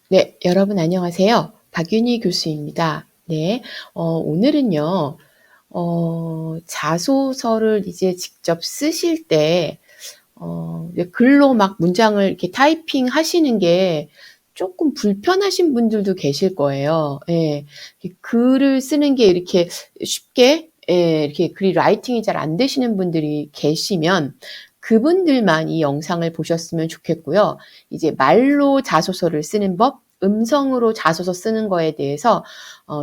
네, 여러분 안녕하세요. 박윤희 교수입니다. 네, 오늘은요, 자소서를 이제 직접 쓰실 때, 이제 글로 막 문장을 이렇게 타이핑 하시는 게 조금 불편하신 분들도 계실 거예요. 예, 글을 쓰는 게 이렇게 쉽게, 예, 이렇게 글이 라이팅이 잘 안 되시는 분들이 계시면 그분들만 이 영상을 보셨으면 좋겠고요. 이제 말로 자소서를 쓰는 법, 음성으로 자소서 쓰는 거에 대해서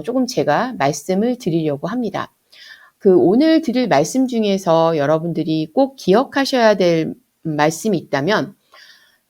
조금 제가 말씀을 드리려고 합니다. 오늘 드릴 말씀 중에서 여러분들이 꼭 기억하셔야 될 말씀이 있다면,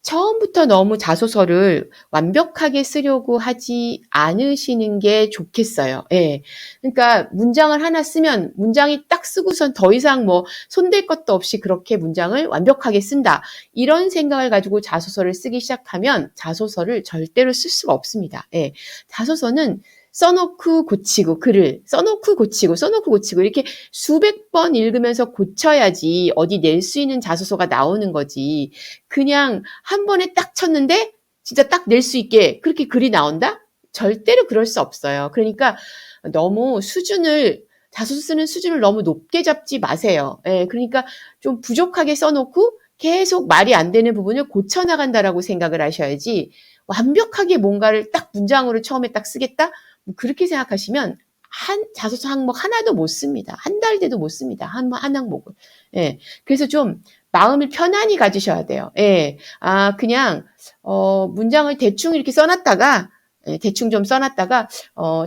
처음부터 너무 자소서를 완벽하게 쓰려고 하지 않으시는 게 좋겠어요. 예. 그러니까 문장을 하나 쓰면 문장이 딱 쓰고선 더 이상 뭐 손댈 것도 없이 그렇게 문장을 완벽하게 쓴다. 이런 생각을 가지고 자소서를 쓰기 시작하면 자소서를 절대로 쓸 수가 없습니다. 예. 자소서는 써놓고 고치고, 글을 써놓고 고치고 써놓고 고치고 이렇게 수백 번 읽으면서 고쳐야지 어디 낼 수 있는 자소서가 나오는 거지. 그냥 한 번에 딱 쳤는데 진짜 딱 낼 수 있게 그렇게 글이 나온다? 절대로 그럴 수 없어요. 그러니까 너무 자소서 쓰는 수준을 너무 높게 잡지 마세요. 예, 그러니까 좀 부족하게 써놓고 계속 말이 안 되는 부분을 고쳐나간다라고 생각을 하셔야지, 완벽하게 뭔가를 딱 문장으로 처음에 딱 쓰겠다? 뭐 그렇게 생각하시면 자소서 항목 하나도 못 씁니다. 한 달 돼도 못 씁니다. 한 항목을. 예. 그래서 좀 마음을 편안히 가지셔야 돼요. 예. 그냥, 문장을 대충 이렇게 써놨다가, 예, 대충 좀 써놨다가,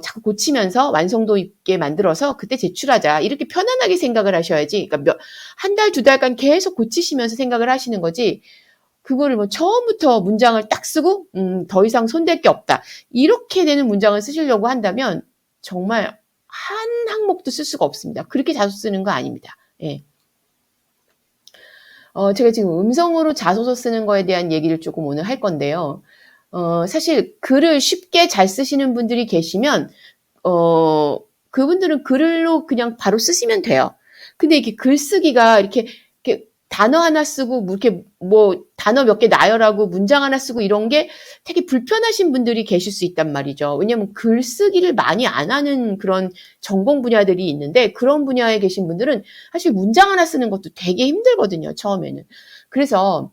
자꾸 고치면서 완성도 있게 만들어서 그때 제출하자. 이렇게 편안하게 생각을 하셔야지. 그러니까 한 달, 두 달간 계속 고치시면서 생각을 하시는 거지. 그거를 뭐 처음부터 문장을 딱 쓰고, 더 이상 손댈 게 없다. 이렇게 되는 문장을 쓰시려고 한다면, 정말 한 항목도 쓸 수가 없습니다. 그렇게 자주 쓰는 거 아닙니다. 예. 제가 지금 음성으로 자소서 쓰는 거에 대한 얘기를 조금 오늘 할 건데요. 사실 글을 쉽게 잘 쓰시는 분들이 계시면, 그분들은 글로 그냥 바로 쓰시면 돼요. 근데 이게 글쓰기가 이렇게 단어 하나 쓰고, 이렇게 뭐 단어 몇 개 나열하고 문장 하나 쓰고 이런 게 되게 불편하신 분들이 계실 수 있단 말이죠. 왜냐면 글쓰기를 많이 안 하는 그런 전공 분야들이 있는데, 그런 분야에 계신 분들은 사실 문장 하나 쓰는 것도 되게 힘들거든요, 처음에는. 그래서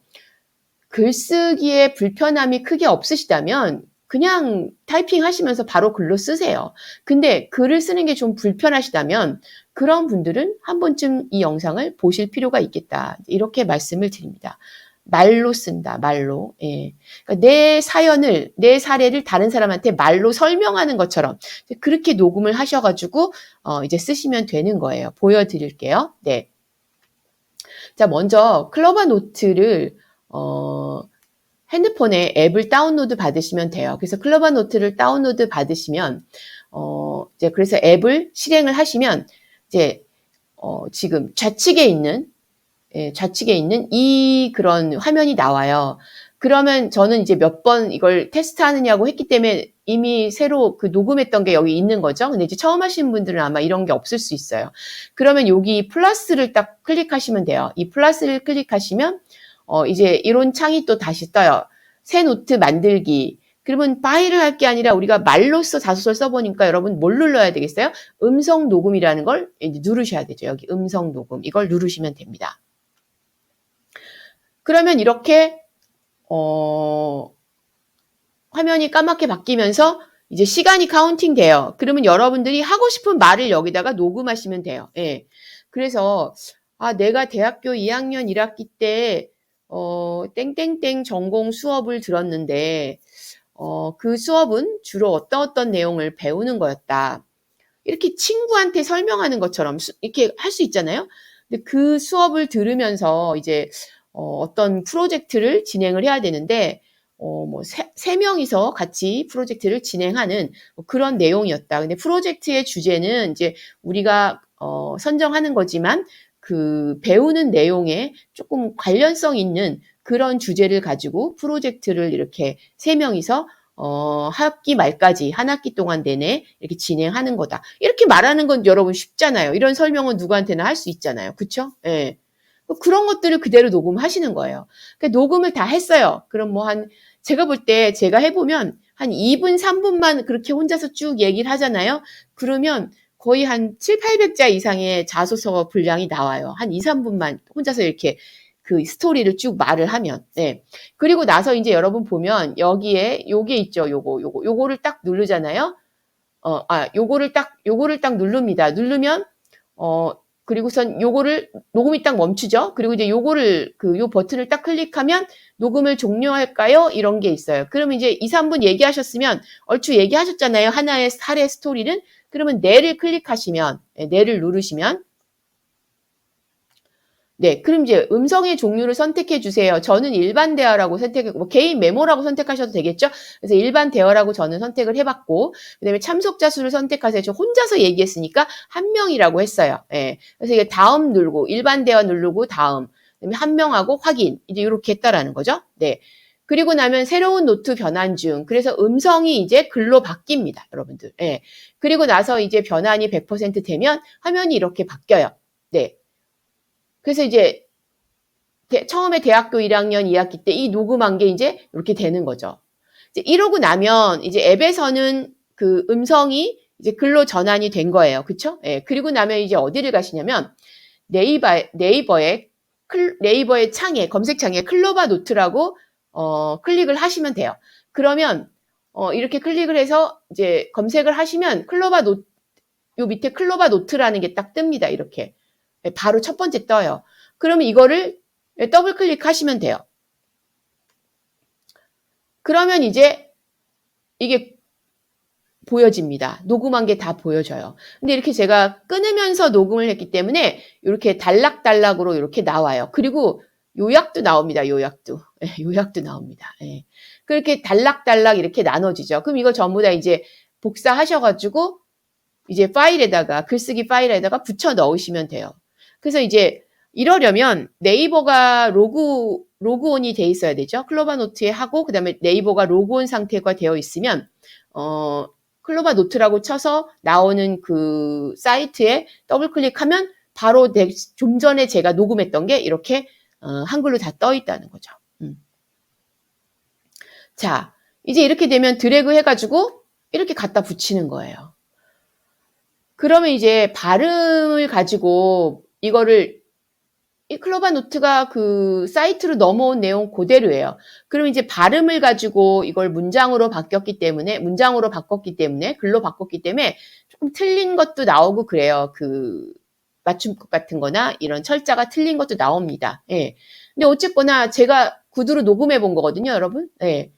글쓰기에 불편함이 크게 없으시다면 그냥 타이핑 하시면서 바로 글로 쓰세요. 근데 글을 쓰는 게 좀 불편하시다면 그런 분들은 한 번쯤 이 영상을 보실 필요가 있겠다. 이렇게 말씀을 드립니다. 말로 쓴다, 말로. 예. 그러니까 내 사례를 다른 사람한테 말로 설명하는 것처럼 그렇게 녹음을 하셔가지고, 이제 쓰시면 되는 거예요. 보여드릴게요. 네. 자, 먼저 클로버 노트를 핸드폰에 앱을 다운로드 받으시면 돼요. 그래서 클로버 노트를 다운로드 받으시면, 이제 그래서 앱을 실행을 하시면, 이제, 지금 좌측에 있는 그런 화면이 나와요. 그러면 저는 이제 몇 번 이걸 테스트하느냐고 했기 때문에 이미 새로 녹음했던 게 여기 있는 거죠. 근데 이제 처음 하신 분들은 아마 이런 게 없을 수 있어요. 그러면 여기 플러스를 딱 클릭하시면 돼요. 이 플러스를 클릭하시면, 이제 이런 창이 또 다시 떠요. 새 노트 만들기. 그러면 파일을 할 게 아니라 우리가 말로써 자소서를 써보니까 여러분 뭘 눌러야 되겠어요? 음성 녹음이라는 걸 이제 누르셔야 되죠. 여기 음성 녹음. 이걸 누르시면 됩니다. 그러면 이렇게 화면이 까맣게 바뀌면서 이제 시간이 카운팅 돼요. 그러면 여러분들이 하고 싶은 말을 여기다가 녹음하시면 돼요. 예. 그래서 내가 대학교 2학년 1학기 때 땡땡땡 전공 수업을 들었는데, 그 수업은 주로 어떤 내용을 배우는 거였다. 이렇게 친구한테 설명하는 것처럼 이렇게 할 수 있잖아요. 근데 그 수업을 들으면서 이제 어떤 프로젝트를 진행을 해야 되는데, 뭐 세 명이서 같이 프로젝트를 진행하는 뭐 그런 내용이었다. 근데 프로젝트의 주제는 이제 우리가 선정하는 거지만 그 배우는 내용에 조금 관련성 있는 그런 주제를 가지고 프로젝트를 이렇게 세 명이서 학기 말까지 한 학기 동안 내내 이렇게 진행하는 거다. 이렇게 말하는 건 여러분 쉽잖아요. 이런 설명은 누구한테나 할 수 있잖아요. 그쵸? 예. 그런 것들을 그대로 녹음하시는 거예요. 그러니까 녹음을 다 했어요. 그럼 뭐 제가 볼 때 제가 해보면 한 2분, 3분만 그렇게 혼자서 쭉 얘기를 하잖아요. 그러면 거의 한 7, 800자 이상의 자소서 분량이 나와요. 한 2, 3분만 혼자서 이렇게 그 스토리를 쭉 말을 하면. 네. 그리고 나서 이제 여러분 보면 여기에 요게 있죠. 요거를 딱 누르잖아요. 요거를 딱 누릅니다. 누르면, 그리고선 요거를, 녹음이 딱 멈추죠? 그리고 이제 요거를, 요 버튼을 딱 클릭하면 녹음을 종료할까요? 이런 게 있어요. 그러면 이제 2, 3분 얘기하셨으면, 얼추 얘기하셨잖아요. 하나의 사례 스토리는. 그러면 네를 클릭하시면, 네를 누르시면, 네, 그럼 이제 음성의 종류를 선택해 주세요. 저는 일반 대화라고 선택했고, 뭐 개인 메모라고 선택하셔도 되겠죠? 그래서 일반 대화라고 저는 선택을 해봤고, 그 다음에 참석자 수를 선택하세요. 저 혼자서 얘기했으니까 한 명이라고 했어요. 예. 그래서 이게 다음 누르고, 일반 대화 누르고 다음, 그다음에 한 명하고 확인, 이제 이렇게 했다라는 거죠. 네. 그리고 나면 새로운 노트 변환 중. 그래서 음성이 이제 글로 바뀝니다, 여러분들. 예. 그리고 나서 이제 변환이 100% 되면 화면이 이렇게 바뀌어요. 네. 그래서 이제 처음에 대학교 1학년 2학기 때 이 녹음한 게 이제 이렇게 되는 거죠. 이제 이러고 나면 이제 앱에서는 그 음성이 이제 글로 전환이 된 거예요. 그쵸? 예. 그리고 나면 이제 어디를 가시냐면 네이버의 창에, 검색창에 클로바 노트라고, 클릭을 하시면 돼요. 그러면, 이렇게 클릭을 해서 이제 검색을 하시면 요 밑에 클로바 노트라는 게 딱 뜹니다. 이렇게. 바로 첫 번째 떠요. 그러면 이거를 더블 클릭하시면 돼요. 그러면 이제 이게 보여집니다. 녹음한 게 다 보여져요. 근데 이렇게 제가 끊으면서 녹음을 했기 때문에 이렇게 단락단락으로 이렇게 나와요. 그리고 요약도 나옵니다. 요약도. 요약도 나옵니다. 그렇게 단락단락 이렇게 나눠지죠. 그럼 이거 전부 다 이제 복사하셔가지고 이제 글쓰기 파일에다가 붙여 넣으시면 돼요. 그래서 이제 이러려면 네이버가 로그온이 돼 있어야 되죠. 클로바 노트에 하고, 그 다음에 네이버가 로그온 상태가 되어 있으면, 클로바 노트라고 쳐서 나오는 그 사이트에 더블 클릭하면 바로 좀 전에 제가 녹음했던 게 이렇게, 한글로 다 떠 있다는 거죠. 자, 이제 이렇게 되면 드래그 해가지고 이렇게 갖다 붙이는 거예요. 그러면 이제 발음을 가지고 이거를 이 클로바 노트가 그 사이트로 넘어온 내용 그대로예요. 그럼 이제 발음을 가지고 이걸 문장으로 바꿨기 때문에 글로 바꿨기 때문에 조금 틀린 것도 나오고 그래요. 그 맞춤법 같은 거나 이런 철자가 틀린 것도 나옵니다. 예. 근데 어쨌거나 제가 구두로 녹음해 본 거거든요, 여러분. 예.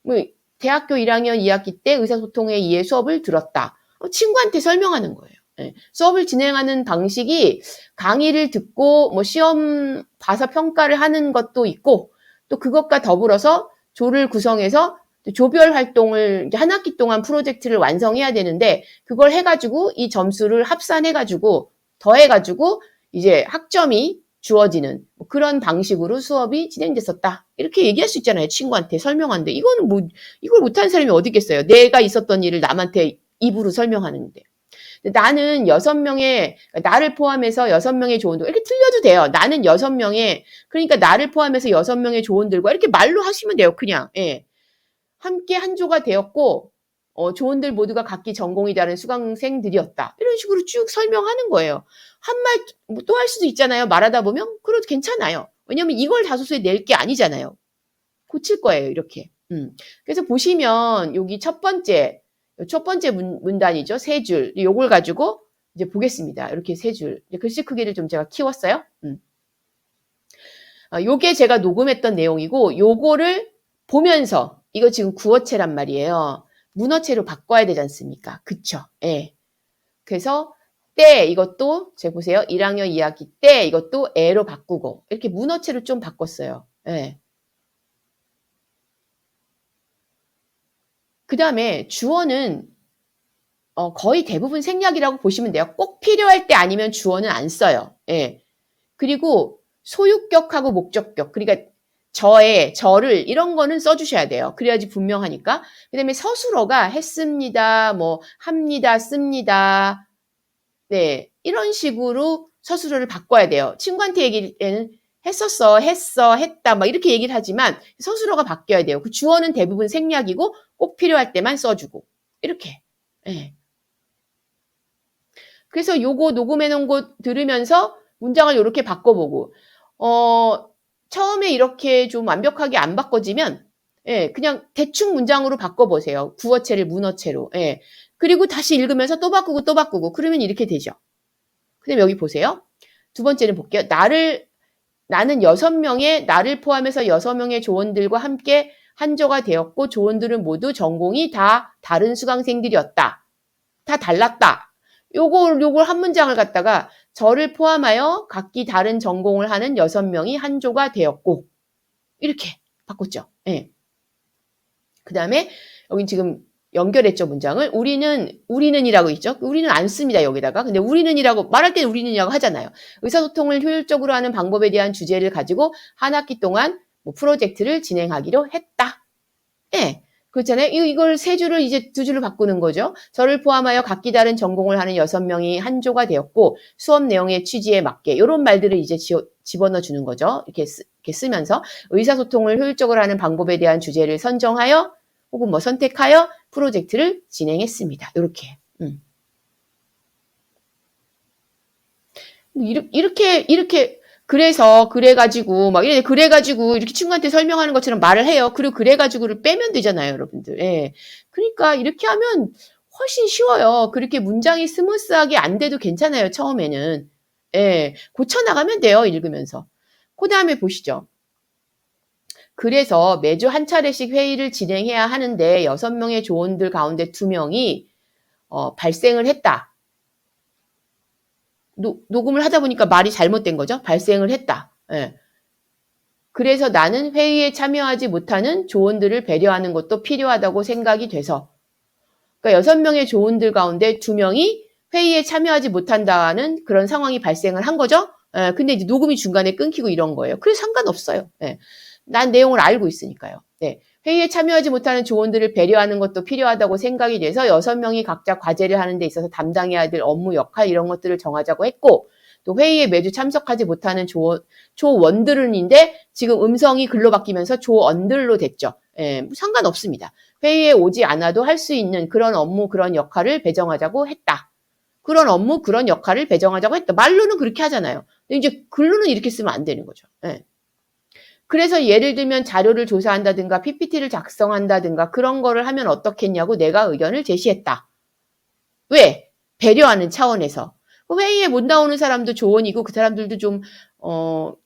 뭐 대학교 1학년 2학기 때 의사소통에 의해 수업을 들었다. 친구한테 설명하는 거예요. 네. 수업을 진행하는 방식이 강의를 듣고 뭐 시험 봐서 평가를 하는 것도 있고 또 그것과 더불어서 조를 구성해서 조별 활동을 한 학기 동안 프로젝트를 완성해야 되는데 그걸 해가지고 이 점수를 합산해가지고 더해가지고 이제 학점이 주어지는 그런 방식으로 수업이 진행됐었다. 이렇게 얘기할 수 있잖아요. 친구한테 설명하는데 이거는 뭐 이걸 못하는 사람이 어디 있겠어요. 내가 있었던 일을 남한테 입으로 설명하는데. 나는 6명의, 나를 포함해서 6명의 조언들, 이렇게 틀려도 돼요. 나는 6명의, 그러니까 나를 포함해서 6명의 조언들과 이렇게 말로 하시면 돼요. 그냥, 예. 함께 한 조가 되었고, 조언들 모두가 각기 전공이 다른 수강생들이었다. 이런 식으로 쭉 설명하는 거예요. 한 말 또 할 수도 있잖아요. 말하다 보면. 그래도 괜찮아요. 왜냐면 이걸 자소서에 낼 게 아니잖아요. 고칠 거예요. 이렇게. 그래서 보시면 여기 첫 번째 문단이죠. 세 줄. 요걸 가지고 이제 보겠습니다. 이렇게 세 줄. 글씨 크기를 좀 제가 키웠어요. 요게 제가 녹음했던 내용이고 요거를 보면서 이거 지금 구어체란 말이에요. 문어체로 바꿔야 되지 않습니까? 그쵸? 예. 그래서 때 이것도 제가 보세요. 1학년 2학기 때 이것도 애로 바꾸고 이렇게 문어체로 좀 바꿨어요. 예. 그 다음에 주어는 거의 대부분 생략이라고 보시면 돼요. 꼭 필요할 때 아니면 주어는 안 써요. 예. 그리고 소유격하고 목적격, 그러니까 저를 이런 거는 써주셔야 돼요. 그래야지 분명하니까. 그 다음에 서술어가 했습니다, 뭐 합니다, 씁니다. 네, 이런 식으로 서술어를 바꿔야 돼요. 친구한테 얘기는 했었어, 했어, 했다 막 이렇게 얘기를 하지만 서술어가 바뀌어야 돼요. 그 주어는 대부분 생략이고 꼭 필요할 때만 써주고 이렇게. 예. 그래서 요거 녹음해 놓은 거 들으면서 문장을 이렇게 바꿔보고 처음에 이렇게 좀 완벽하게 안 바꿔지면 예, 그냥 대충 문장으로 바꿔보세요. 구어체를 문어체로. 예. 그리고 다시 읽으면서 또 바꾸고 또 바꾸고 그러면 이렇게 되죠. 그다음 여기 보세요. 두 번째는 볼게요. 나는 6명의 나를 포함해서 6명의 조원들과 함께 한조가 되었고 조원들은 모두 전공이 다 다른 수강생들이었다. 다 달랐다. 요걸 한 문장을 갖다가 저를 포함하여 각기 다른 전공을 하는 6명이 한조가 되었고 이렇게 바꿨죠. 예. 그 다음에 여기 지금 연결했죠, 문장을. 우리는이라고 있죠. 우리는 안 씁니다, 여기다가. 근데 우리는이라고, 말할 때는 우리는이라고 하잖아요. 의사소통을 효율적으로 하는 방법에 대한 주제를 가지고 한 학기 동안 뭐 프로젝트를 진행하기로 했다. 예. 그렇잖아요. 이걸 3줄을 이제 2줄로 바꾸는 거죠. 저를 포함하여 각기 다른 전공을 하는 6명이 한조가 되었고 수업 내용의 취지에 맞게 이런 말들을 이제 집어넣어 주는 거죠. 이렇게 쓰면서 의사소통을 효율적으로 하는 방법에 대한 주제를 선정하여 혹은 뭐 선택하여 프로젝트를 진행했습니다. 이렇게. 이렇게 그래가지고 막 그래가지고 이렇게 친구한테 설명하는 것처럼 말을 해요. 그리고 그래가지고를 빼면 되잖아요, 여러분들. 예. 그러니까 이렇게 하면 훨씬 쉬워요. 그렇게 문장이 스무스하게 안 돼도 괜찮아요, 처음에는. 예. 고쳐나가면 돼요, 읽으면서. 그 다음에 보시죠. 그래서 매주 한 차례씩 회의를 진행해야 하는데 6명의 조원들 가운데 2명이 발생을 했다. 녹음을 하다 보니까 말이 잘못된 거죠. 발생을 했다. 예. 그래서 나는 회의에 참여하지 못하는 조원들을 배려하는 것도 필요하다고 생각이 돼서 그러니까 6명의 조원들 가운데 2명이 회의에 참여하지 못한다는 그런 상황이 발생을 한 거죠. 예. 근데 이제 녹음이 중간에 끊기고 이런 거예요. 그래서 상관없어요. 예. 난 내용을 알고 있으니까요. 네. 회의에 참여하지 못하는 조원들을 배려하는 것도 필요하다고 생각이 돼서 6명이 각자 과제를 하는 데 있어서 담당해야 될 업무 역할 이런 것들을 정하자고 했고 또 회의에 매주 참석하지 못하는 조원들은인데 지금 음성이 글로 바뀌면서 조원들로 됐죠. 예, 상관없습니다. 회의에 오지 않아도 할 수 있는 그런 업무 그런 역할을 배정하자고 했다. 그런 업무 그런 역할을 배정하자고 했다. 말로는 그렇게 하잖아요. 근데 이제 글로는 이렇게 쓰면 안 되는 거죠. 예. 그래서 예를 들면 자료를 조사한다든가 PPT를 작성한다든가 그런 거를 하면 어떻겠냐고 내가 의견을 제시했다. 왜? 배려하는 차원에서. 회의에 못 나오는 사람도 조언이고 그 사람들도 좀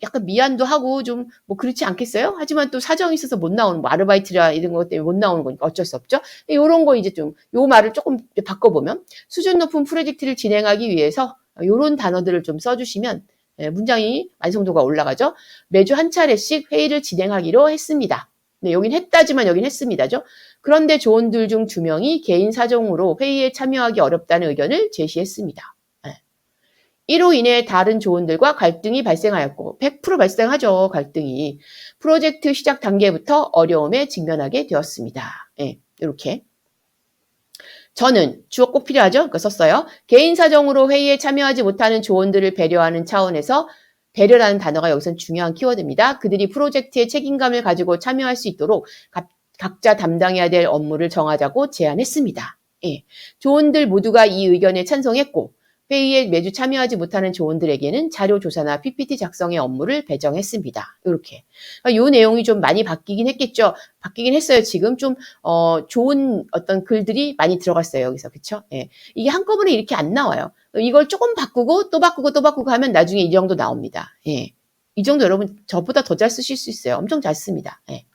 약간 미안도 하고 좀 뭐 그렇지 않겠어요? 하지만 또 사정이 있어서 못 나오는 뭐 아르바이트라 이런 것 때문에 못 나오는 거니까 어쩔 수 없죠. 이런 거 이제 좀 요 말을 조금 바꿔보면 수준 높은 프로젝트를 진행하기 위해서 이런 단어들을 좀 써주시면 문장이 완성도가 올라가죠. 매주 한 차례씩 회의를 진행하기로 했습니다. 네, 여긴 했다지만 여긴 했습니다죠. 그런데 조원들 중 2명이 개인 사정으로 회의에 참여하기 어렵다는 의견을 제시했습니다. 네. 이로 인해 다른 조원들과 갈등이 발생하였고 100% 발생하죠. 갈등이. 프로젝트 시작 단계부터 어려움에 직면하게 되었습니다. 네, 이렇게. 저는 주어 꼭 필요하죠? 그러니까 썼어요. 개인 사정으로 회의에 참여하지 못하는 조원들을 배려하는 차원에서 배려라는 단어가 여기선 중요한 키워드입니다. 그들이 프로젝트에 책임감을 가지고 참여할 수 있도록 각자 담당해야 될 업무를 정하자고 제안했습니다. 예. 조원들 모두가 이 의견에 찬성했고 회의에 매주 참여하지 못하는 조원들에게는 자료 조사나 PPT 작성의 업무를 배정했습니다. 이렇게. 이 내용이 좀 많이 바뀌긴 했겠죠. 바뀌긴 했어요. 지금 좀 좋은 어떤 글들이 많이 들어갔어요. 여기서. 그쵸? 예. 이게 한꺼번에 이렇게 안 나와요. 이걸 조금 바꾸고 또 바꾸고 또 바꾸고 하면 나중에 이 정도 나옵니다. 예. 이 정도 여러분 저보다 더 잘 쓰실 수 있어요. 엄청 잘 씁니다. 예.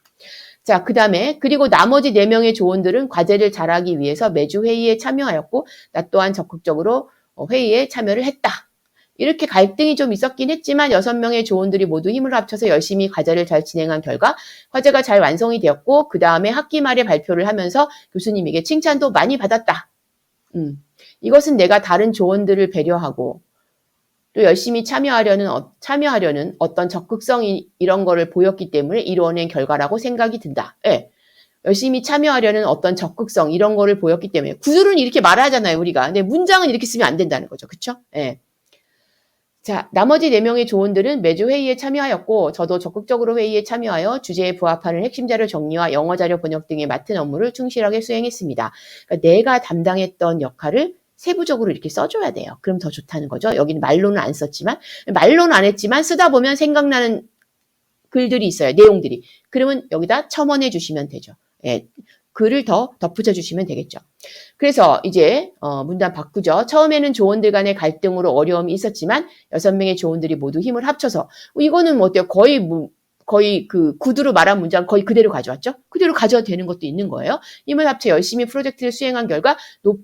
자, 그 다음에 그리고 나머지 4명의 조원들은 과제를 잘하기 위해서 매주 회의에 참여하였고 나 또한 적극적으로 회의에 참여를 했다. 이렇게 갈등이 좀 있었긴 했지만 6명의 조원들이 모두 힘을 합쳐서 열심히 과제를 잘 진행한 결과 과제가 잘 완성이 되었고 그 다음에 학기 말에 발표를 하면서 교수님에게 칭찬도 많이 받았다. 이것은 내가 다른 조원들을 배려하고 또 열심히 참여하려는 어떤 적극성이 이런 거를 보였기 때문에 이루어낸 결과라고 생각이 든다. 예. 열심히 참여하려는 어떤 적극성 이런 거를 보였기 때문에 구조는 이렇게 말하잖아요 우리가. 근데 문장은 이렇게 쓰면 안 된다는 거죠. 그렇죠? 예. 자, 나머지 4명의 조원들은 매주 회의에 참여하였고 저도 적극적으로 회의에 참여하여 주제에 부합하는 핵심 자료 정리와 영어 자료 번역 등에 맡은 업무를 충실하게 수행했습니다. 그러니까 내가 담당했던 역할을 세부적으로 이렇게 써줘야 돼요. 그럼 더 좋다는 거죠. 여기는 말로는 안 썼지만, 말로는 안 했지만 쓰다 보면 생각나는 글들이 있어요. 내용들이. 그러면 여기다 첨언해 주시면 되죠. 예, 글을 더 덧붙여 주시면 되겠죠. 그래서 이제 문단 바꾸죠. 처음에는 조원들 간의 갈등으로 어려움이 있었지만 6명의 조원들이 모두 힘을 합쳐서 이거는 뭐 어때요? 거의 그 구두로 말한 문장 거의 그대로 가져왔죠. 그대로 가져도 되는 것도 있는 거예요. 힘을 합쳐 열심히 프로젝트를 수행한 결과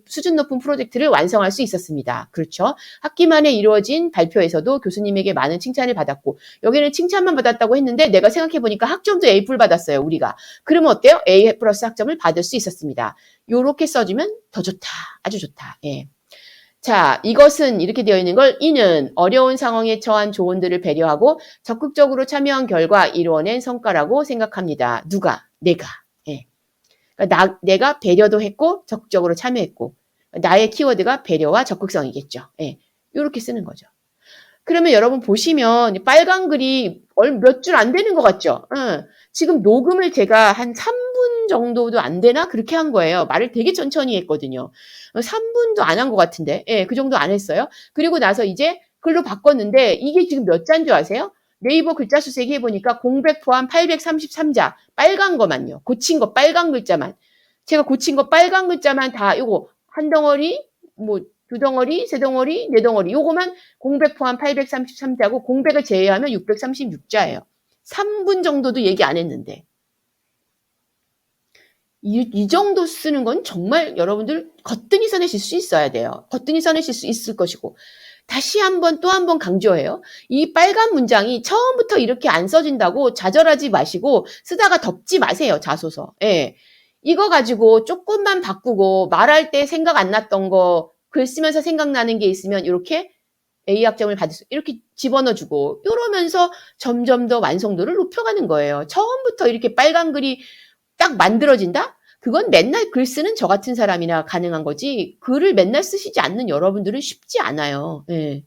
수준 높은 프로젝트를 완성할 수 있었습니다. 그렇죠. 학기 말에 이루어진 발표에서도 교수님에게 많은 칭찬을 받았고 여기는 칭찬만 받았다고 했는데 내가 생각해보니까 학점도 A+ 받았어요. 우리가. 그러면 어때요? A+ 학점을 받을 수 있었습니다. 요렇게 써주면 더 좋다. 아주 좋다. 예. 자, 이것은 이렇게 되어 있는 걸 이는 어려운 상황에 처한 조원들을 배려하고 적극적으로 참여한 결과 이루어낸 성과라고 생각합니다. 누가? 내가. 예. 그러니까 내가 배려도 했고 적극적으로 참여했고 나의 키워드가 배려와 적극성이겠죠. 예. 이렇게 쓰는 거죠. 그러면 여러분 보시면 빨간 글이 몇 줄 안 되는 것 같죠? 지금 녹음을 제가 한 3분 정도도 안 되나? 그렇게 한 거예요. 말을 되게 천천히 했거든요. 3분도 안 한 것 같은데. 예, 그 정도 안 했어요. 그리고 나서 이제 글로 바꿨는데 이게 지금 몇 자인 줄 아세요? 네이버 글자 수 세기 해보니까 공백 포함 833자. 빨간 거만요. 고친 거 빨간 글자만. 제가 고친 거 빨간 글자만 다 요거 한 덩어리 뭐 2덩어리, 3덩어리, 4덩어리 요거만 공백 포함 833자고 공백을 제외하면 636자예요. 3분 정도도 얘기 안 했는데 이 정도 쓰는 건 정말 여러분들 거뜬히 써내실 수 있어야 돼요. 거뜬히 써내실 수 있을 것이고 다시 한번 또 한 번 강조해요. 이 빨간 문장이 처음부터 이렇게 안 써진다고 좌절하지 마시고 쓰다가 덮지 마세요. 자소서. 예. 이거 가지고 조금만 바꾸고 말할 때 생각 안 났던 거 글 쓰면서 생각나는 게 있으면 이렇게 A 학점을 받을 수 이렇게 집어넣어주고 이러면서 점점 더 완성도를 높여가는 거예요. 처음부터 이렇게 빨간 글이 딱 만들어진다? 그건 맨날 글 쓰는 저 같은 사람이나 가능한 거지 글을 맨날 쓰시지 않는 여러분들은 쉽지 않아요. 예.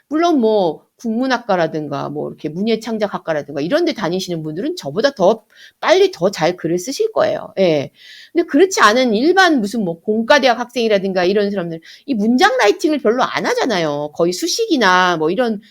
물론 뭐 국문학과라든가 뭐 이렇게 문예창작학과라든가 이런 데 다니시는 분들은 저보다 더 빨리 더 잘 글을 쓰실 거예요. 예. 근데 그렇지 않은 일반 무슨 뭐 공과대학 학생이라든가 이런 사람들 이 문장 라이팅을 별로 안 하잖아요. 거의 수식이나 뭐 이런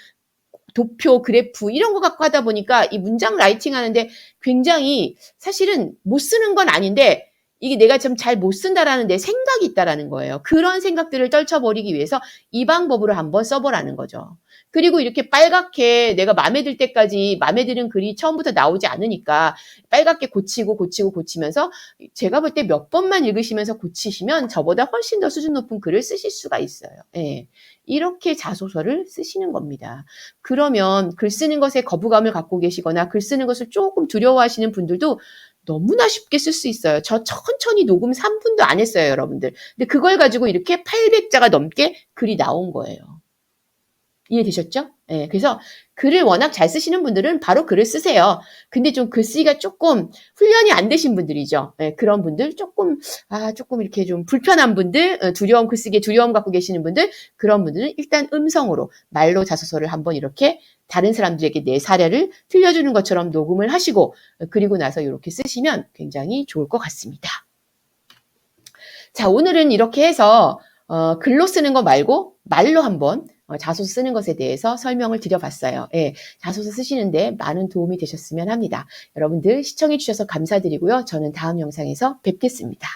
도표, 그래프 이런 거 갖고 하다 보니까 이 문장 라이팅 하는데 굉장히 사실은 못 쓰는 건 아닌데 이게 내가 좀 잘 못 쓴다라는 내 생각이 있다라는 거예요. 그런 생각들을 떨쳐버리기 위해서 이 방법으로 한번 써보라는 거죠. 그리고 이렇게 빨갛게 내가 마음에 들 때까지 마음에 드는 글이 처음부터 나오지 않으니까 빨갛게 고치면서 제가 볼 때 몇 번만 읽으시면서 고치시면 저보다 훨씬 더 수준 높은 글을 쓰실 수가 있어요. 예. 이렇게 자소서를 쓰시는 겁니다. 그러면 글 쓰는 것에 거부감을 갖고 계시거나 글 쓰는 것을 조금 두려워하시는 분들도 너무나 쉽게 쓸 수 있어요. 저 천천히 녹음 3분도 안 했어요, 여러분들. 근데 그걸 가지고 이렇게 800자가 넘게 글이 나온 거예요. 이해되셨죠? 네, 그래서 글을 워낙 잘 쓰시는 분들은 바로 글을 쓰세요. 근데 좀 글쓰기가 조금 훈련이 안 되신 분들이죠. 네, 그런 분들 조금 이렇게 좀 불편한 분들, 글쓰기에 두려움 갖고 계시는 분들, 그런 분들은 일단 음성으로 말로 자소서를 한번 이렇게 다른 사람들에게 내 사례를 들려주는 것처럼 녹음을 하시고 그리고 나서 이렇게 쓰시면 굉장히 좋을 것 같습니다. 자, 오늘은 이렇게 해서 글로 쓰는 거 말고 말로 한번 자소서 쓰는 것에 대해서 설명을 드려봤어요. 예, 자소서 쓰시는데 많은 도움이 되셨으면 합니다. 여러분들 시청해 주셔서 감사드리고요. 저는 다음 영상에서 뵙겠습니다.